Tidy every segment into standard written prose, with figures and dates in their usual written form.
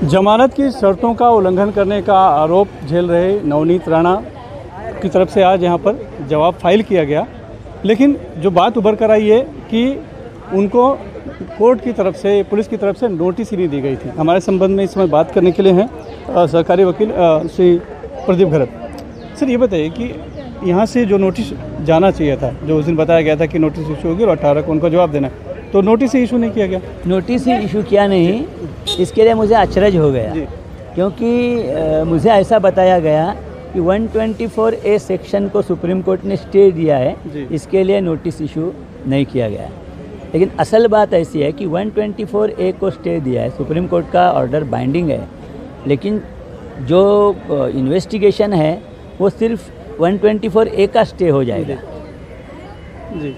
जमानत की शर्तों का उल्लंघन करने का आरोप झेल रहे नवनीत राणा की तरफ से आज यहाँ पर जवाब फाइल किया गया, लेकिन जो बात उभर कर आई है कि उनको कोर्ट की तरफ से, पुलिस की तरफ से नोटिस ही नहीं दी गई थी। हमारे संबंध में इस समय बात करने के लिए हैं सरकारी वकील श्री प्रदीप घरत। सर, ये बताइए कि यहाँ से जो नोटिस जाना चाहिए था, जो उस दिन बताया गया था कि नोटिस इशू होगी और 18 को उनको जवाब देना है, तो नोटिस ही इशू नहीं किया गया। नोटिस ही इशू किया नहीं, इसके लिए मुझे अचरज हो गया, क्योंकि मुझे ऐसा बताया गया कि 124A सेक्शन को सुप्रीम कोर्ट ने स्टे दिया है, इसके लिए नोटिस इशू नहीं किया गया। लेकिन असल बात ऐसी है कि 124A को स्टे दिया है, सुप्रीम कोर्ट का ऑर्डर बाइंडिंग है, लेकिन जो इन्वेस्टिगेशन है वो सिर्फ 124A का स्टे हो जाएगा,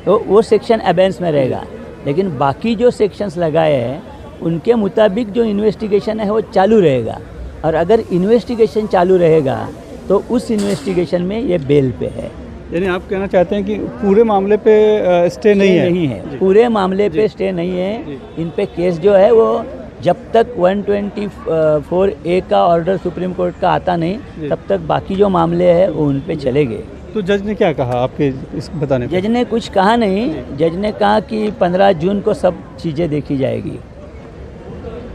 तो वो सेक्शन अबेंस में रहेगा। लेकिन बाकी जो सेक्शंस लगाए हैं उनके मुताबिक जो इन्वेस्टिगेशन है वो चालू रहेगा, और अगर इन्वेस्टिगेशन चालू रहेगा तो उस इन्वेस्टिगेशन में ये बेल पे है। यानी आप कहना चाहते हैं कि पूरे मामले पे स्टे नहीं है? पूरे मामले पे स्टे नहीं है। इन पे केस जो है वो जब तक 124A का ऑर्डर सुप्रीम कोर्ट का आता नहीं, तब तक बाकी जो मामले हैं वो उन पे चलेंगे। तो जज ने क्या कहा आपके इस बताने पे? जज ने कुछ कहा नहीं, जज ने कहा कि 15 जून को सब चीज़ें देखी जाएगी,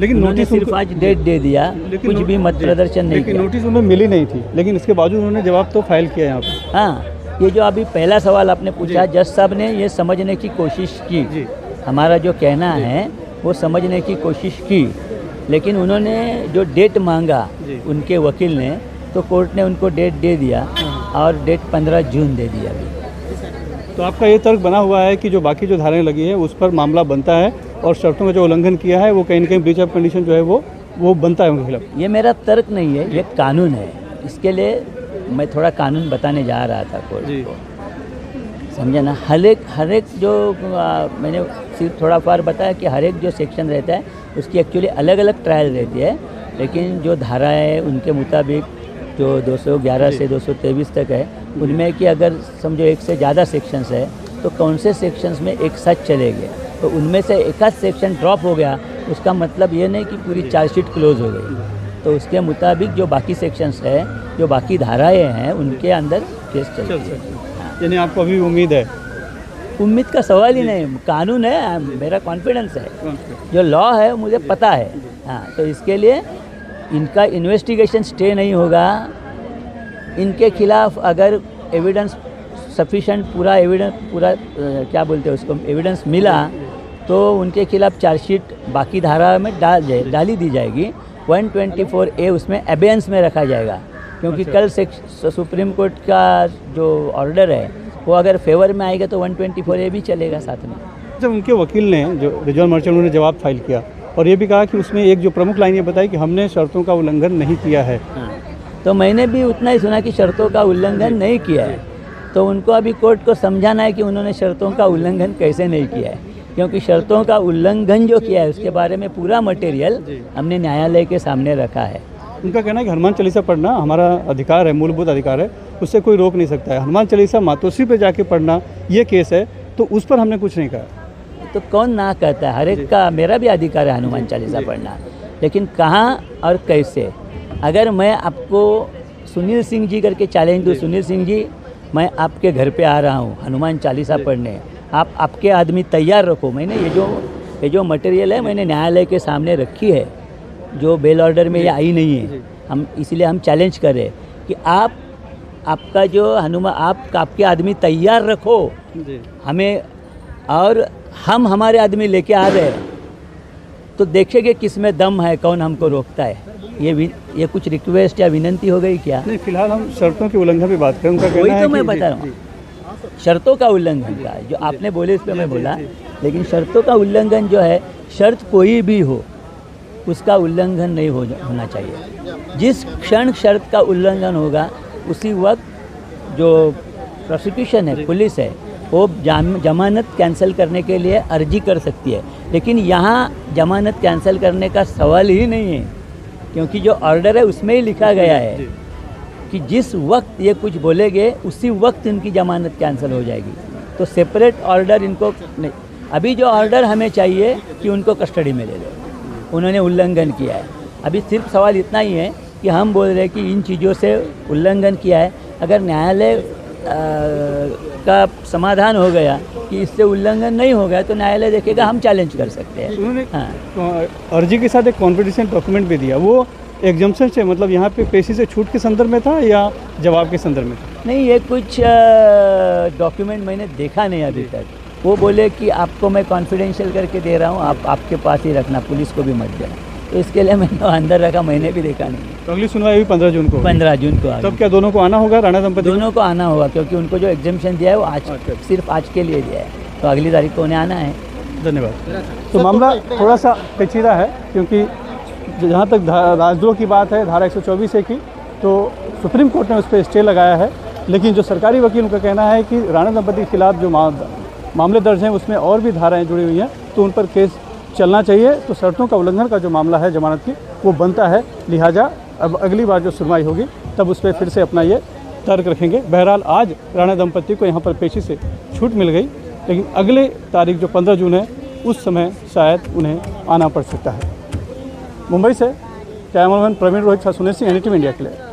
लेकिन नोटिस सिर्फ आज डेट दे दिया, कुछ भी मत प्रदर्शन नहीं किया। नोटिस उन्हें मिली नहीं थी, लेकिन इसके बावजूद उन्होंने जवाब तो फाइल किया यहाँ पर। हाँ, ये जो अभी पहला सवाल आपने पूछा, जज साहब ने ये समझने की कोशिश की, हमारा जो कहना है वो समझने की कोशिश की, लेकिन उन्होंने जो डेट मांगा उनके वकील ने, तो कोर्ट ने उनको डेट दे दिया और डेट 15 जून दे दिया। तो आपका ये तर्क बना हुआ है कि जो बाकी जो धाराएं लगी है उस पर मामला बनता है, और शर्तों का जो उल्लंघन किया है वो कहीं न कहीं ब्रीच ऑफ कंडीशन जो है वो बनता है उनके खिलाफ? ये मेरा तर्क नहीं है, ये कानून है। इसके लिए मैं थोड़ा कानून बताने जा रहा था कोर्ट को, समझे ना। हर एक जो मैंने सिर्फ थोड़ा फार बताया कि हर एक जो सेक्शन रहता है उसकी एक्चुअली अलग अलग ट्रायल रहती है, लेकिन जो धाराएँ उनके मुताबिक जो 211 से 223 तक है, उनमें कि अगर समझो एक से ज़्यादा सेक्शंस है तो कौन से सेक्शंस में एक साथ चलेंगे, तो उनमें से एक आध सेक्शन ड्रॉप हो गया, उसका मतलब ये नहीं कि पूरी चार्जशीट क्लोज हो गई। तो उसके मुताबिक जो बाकी सेक्शंस है, जो बाकी धाराएँ हैं, उनके अंदर केस चलती है। यानी आपको अभी उम्मीद है? उम्मीद का सवाल ही नहीं, कानून है, मेरा कॉन्फिडेंस है, जो लॉ है मुझे पता है। हाँ, तो इसके लिए इनका इन्वेस्टिगेशन स्टे नहीं होगा। इनके खिलाफ अगर एविडेंस सफिशेंट, पूरा क्या बोलते हैं उसको, एविडेंस मिला, तो उनके खिलाफ चार्जशीट बाकी धारा में डाली दी जाएगी। 124A उसमें अबेंस में रखा जाएगा, क्योंकि कल सुप्रीम कोर्ट का जो ऑर्डर है वो अगर फेवर में आएगा तो 124A भी चलेगा साथ में। जब उनके वकील ने, जो रिजवान मर्चेंट, उन्होंने जवाब फाइल किया और ये भी कहा कि उसमें एक जो प्रमुख लाइन ये बताई कि हमने शर्तों का उल्लंघन नहीं किया है। तो मैंने भी उतना ही सुना कि शर्तों का उल्लंघन नहीं किया है, तो उनको अभी कोर्ट को समझाना है कि उन्होंने शर्तों का उल्लंघन कैसे नहीं किया है, क्योंकि शर्तों का उल्लंघन जो किया है उसके बारे में पूरा मटेरियल हमने न्यायालय के सामने रखा है। उनका कहना है कि हनुमान चालीसा पढ़ना हमारा अधिकार है, मूलभूत अधिकार है, उससे कोई रोक नहीं सकता है। हनुमान चालीसा मातोश्री पे जाके पढ़ना ये केस है, तो उस पर हमने कुछ नहीं कहा। तो कौन ना कहता है, हर एक का, मेरा भी अधिकार है हनुमान चालीसा पढ़ना, लेकिन कहाँ और कैसे। अगर मैं आपको सुनील सिंह जी करके चैलेंज दूँ, सुनील सिंह जी मैं आपके घर पे आ रहा हूँ हनुमान चालीसा पढ़ने, आप आपके आदमी तैयार रखो। मैंने ये जो मटेरियल है मैंने न्यायालय के सामने रखी है, जो बेल ऑर्डर में ये आई नहीं है, हम इसलिए हम चैलेंज कर रहे कि आपका जो आपके आदमी तैयार रखो हमें, और हम हमारे आदमी लेके आ रहे हैं, तो देखेंगे किस में दम है, कौन हमको रोकता है। ये कुछ रिक्वेस्ट या विनंती हो गई क्या? नहीं, फिलहाल हम शर्तों के उल्लंघन की बात करें। उनका वही तो मैं बता रहा हूँ, शर्तों का उल्लंघन का, जो आपने बोले इस पर मैं बोला, लेकिन शर्तों का उल्लंघन जो है, शर्त कोई भी हो उसका उल्लंघन नहीं होना चाहिए। जिस क्षण शर्त का उल्लंघन होगा उसी वक्त जो प्रोसिक्यूशन है, पुलिस है, वो जमानत कैंसिल करने के लिए अर्जी कर सकती है। लेकिन यहाँ जमानत कैंसिल करने का सवाल ही नहीं है, क्योंकि जो ऑर्डर है उसमें ही लिखा गया है कि जिस वक्त ये कुछ बोलेंगे उसी वक्त इनकी जमानत कैंसिल हो जाएगी। तो सेपरेट ऑर्डर इनको नहीं, अभी जो ऑर्डर हमें चाहिए कि उनको कस्टडी में ले लो, उन्होंने उल्लंघन किया है। अभी सिर्फ सवाल इतना ही है कि हम बोल रहे हैं कि इन चीज़ों से उल्लंघन किया है। अगर न्यायालय का समाधान हो गया कि इससे उल्लंघन नहीं हो गया तो न्यायालय देखेगा, हम चैलेंज कर सकते हैं। उन्होंने हाँ, अर्जी के साथ एक कॉन्फिडेंशियल डॉक्यूमेंट भी दिया, वो एग्जाम्पशन से मतलब यहाँ पे पेशी से छूट के संदर्भ में था या जवाब के संदर्भ में था? नहीं, ये कुछ डॉक्यूमेंट मैंने देखा नहीं अभी तक। वो बोले कि आपको मैं कॉन्फिडेंशियल करके दे रहा हूँ, आप आपके पास ही रखना, पुलिस को भी मत देना। तो इसके लिए मैंने अंदर रखा, मैंने भी देखा नहीं। तो अगली सुनवाई हुई 15 जून को? 15 जून को। तब क्या दोनों को आना होगा, राणा दंपति दोनों को आना होगा, क्योंकि उनको जो एग्जाम्पशन दिया है वो आज सिर्फ आज के लिए दिया है, तो अगली तारीख को उन्हें आना है। धन्यवाद। तो मामला थोड़ा सा पेचीदा है, क्योंकि जहाँ तक राजद्रोह की बात है, धारा 124 है की, तो सुप्रीम कोर्ट ने उस पर स्टे लगाया है। लेकिन जो सरकारी वकील उनका कहना है कि राणा दंपति के खिलाफ जो मामले दर्ज हैं उसमें और भी धाराएं जुड़ी हुई हैं, तो उन पर केस चलना चाहिए। तो शर्तों का उल्लंघन का जो मामला है जमानत की, वो बनता है। लिहाजा अब अगली बार जो सुनवाई होगी तब उस पर फिर से अपना ये तर्क रखेंगे। बहरहाल आज राणा दंपति को यहाँ पर पेशी से छूट मिल गई, लेकिन अगले तारीख जो 15 जून है उस समय शायद उन्हें आना पड़ सकता है। मुंबई से cameraman Praveen Rohit, Sunil Singh, NDTV India के लिए।